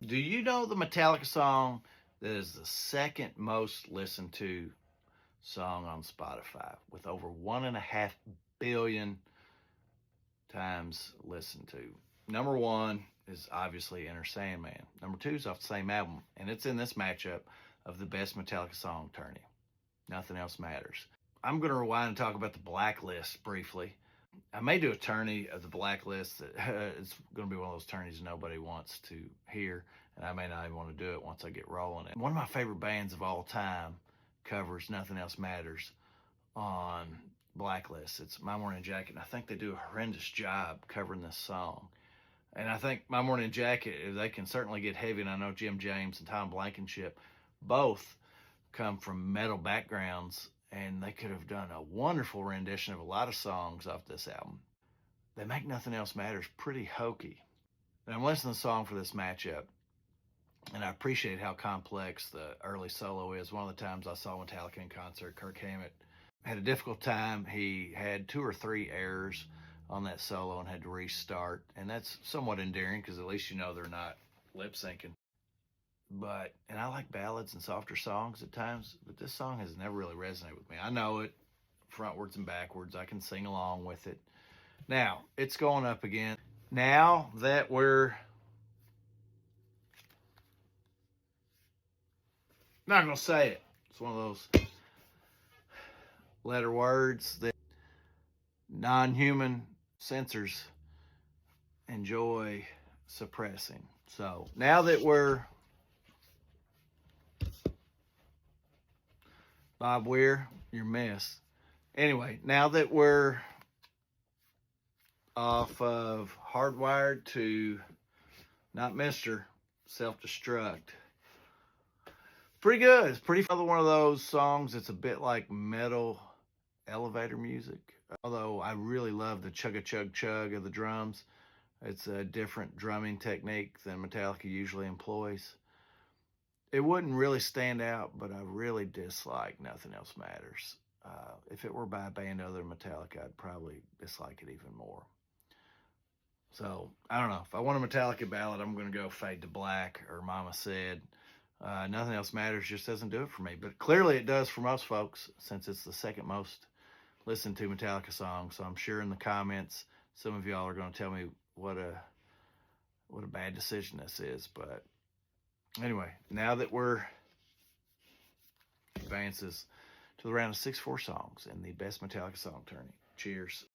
Do you know the Metallica song that is the second most listened to song on Spotify with over 1.5 billion times listened to? Number one is obviously Enter Sandman. Number two is off the same album, and it's in this matchup of the best Metallica song tourney. Nothing else matters. I'm going to rewind and talk about the Blacklist briefly. I may do a tourney of the Blacklist. It's going to be one of those tourneys nobody wants to hear, and I may not even want to do it once I get rolling. One of my favorite bands of all time covers Nothing Else Matters on Blacklist. It's My Morning Jacket, and I think they do a horrendous job covering this song. And I think My Morning Jacket, they can certainly get heavy, and I know Jim James and Tom Blankenship both come from metal backgrounds, and they could have done a wonderful rendition of a lot of songs off this album. They make Nothing Else Matters pretty hokey. And I'm listening to the song for this matchup, and I appreciate how complex the early solo is. One of the times I saw Metallica in concert, Kirk Hammett had a difficult time. He had 2 or 3 errors on that solo and had to restart, and that's somewhat endearing because at least you know they're not lip syncing. And I like ballads and softer songs at times, but this song has never really resonated with me. I know it frontwards and backwards. I can sing along with it. Now, it's going up again. Now that we're not going to say it. It's one of those letter words that non-human censors enjoy suppressing. So now that we're Bob Weir, your mess. Anyway, now that we're off of Hardwired to not Mr. Self-Destruct. Pretty good. It's pretty another one of those songs that's a bit like metal elevator music. Although I really love the chug-a-chug-chug of the drums. It's a different drumming technique than Metallica usually employs. It wouldn't really stand out, but I really dislike Nothing Else Matters. If it were by a band other than Metallica, I'd probably dislike it even more. So, I don't know. If I want a Metallica ballad, I'm going to go Fade to Black or Mama Said. Nothing Else Matters just doesn't do it for me. But clearly it does for most folks, since it's the second most listened to Metallica song. So I'm sure in the comments, some of y'all are going to tell me what a bad decision this is. But anyway, now that we're advances to the round of 6-4 songs in the best Metallica song tourney. Cheers.